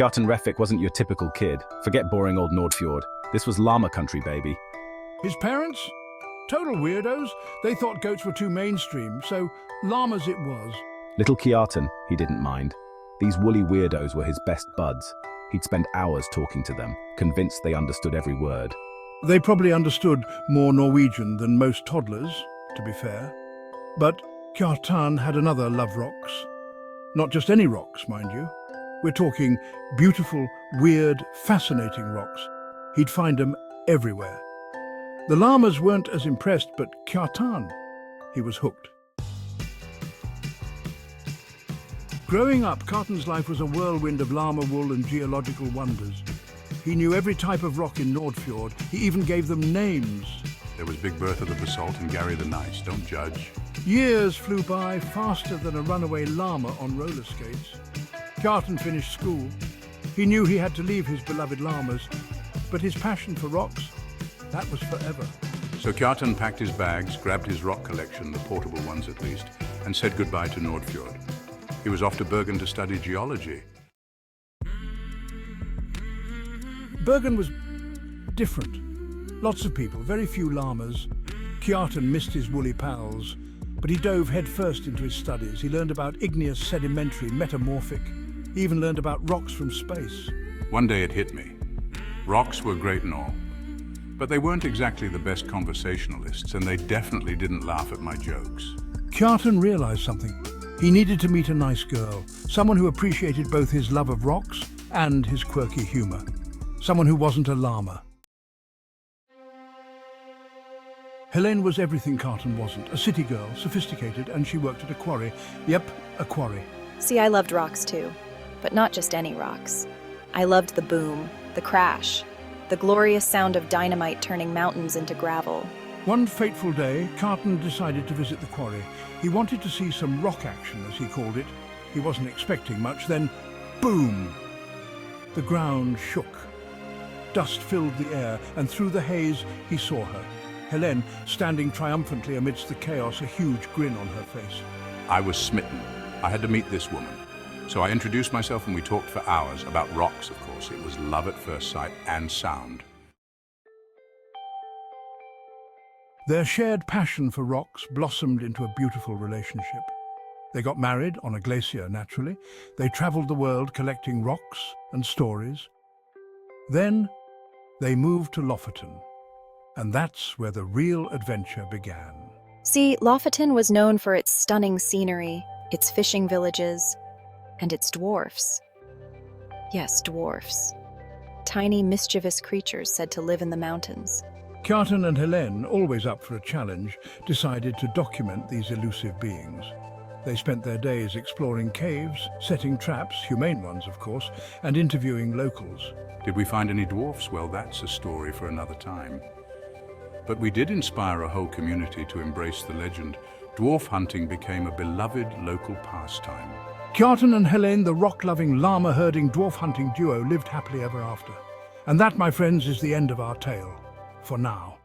Kjartan Refvik wasn't your typical kid. Forget boring old Nordfjord. This was llama country, baby. His parents? Total weirdos. They thought goats were too mainstream, so llamas it was. Little Kjartan, he didn't mind. These woolly weirdos were his best buds. He'd spend hours talking to them, convinced they understood every word. They probably understood more Norwegian than most toddlers, to be fair. But Kjartan had another love rocks. Not just any rocks, mind you. We're talking beautiful, weird, fascinating rocks. He'd find them everywhere. The llamas weren't as impressed, but Kjartan, he was hooked. Growing up, Kjartan's life was a whirlwind of llama wool and geological wonders. He knew every type of rock in Nordfjord. He even gave them names. There was Big Bertha the Basalt and Gary the Nice. Don't judge. Years flew by faster than a runaway llama on roller skates. Kjartan finished school. He knew he had to leave his beloved llamas, but his passion for rocks, that was forever. So Kjartan packed his bags, grabbed his rock collection, the portable ones at least, and said goodbye to Nordfjord. He was off to Bergen to study geology. Bergen was different. Lots of people, very few llamas. Kjartan missed his woolly pals, but he dove headfirst into his studies. He learned about igneous, sedimentary, metamorphic. He even learned about rocks from space. One day it hit me. Rocks were great and all, but they weren't exactly the best conversationalists, and they definitely didn't laugh at my jokes. Kjartan realized something. He needed to meet a nice girl, someone who appreciated both his love of rocks and his quirky humor. Someone who wasn't a llama. Helene was everything Kjartan wasn't. A city girl, sophisticated, and she worked at a quarry. Yep, a quarry. See, I loved rocks too, but not just any rocks. I loved the boom, the crash, the glorious sound of dynamite turning mountains into gravel. One fateful day, Kjartan decided to visit the quarry. He wanted to see some rock action, as he called it. He wasn't expecting much, then boom! The ground shook. Dust filled the air, and through the haze, he saw her. Helene, standing triumphantly amidst the chaos, a huge grin on her face. I was smitten. I had to meet this woman. So I introduced myself and we talked for hours about rocks, of course. It was love at first sight and sound. Their shared passion for rocks blossomed into a beautiful relationship. They got married on a glacier, naturally. They traveled the world collecting rocks and stories. Then they moved to Lofoten, and that's where the real adventure began. See, Lofoten was known for its stunning scenery, its fishing villages, and its dwarfs. Yes, dwarfs. Tiny, mischievous creatures said to live in the mountains. Kjartan and Helene, always up for a challenge, decided to document these elusive beings. They spent their days exploring caves, setting traps, humane ones of course, and interviewing locals. Did we find any dwarfs? Well, that's a story for another time. But we did inspire a whole community to embrace the legend. Dwarf hunting became a beloved local pastime. Kjartan and Helene, the rock-loving, llama-herding, dwarf-hunting duo, lived happily ever after. And that, my friends, is the end of our tale. For now.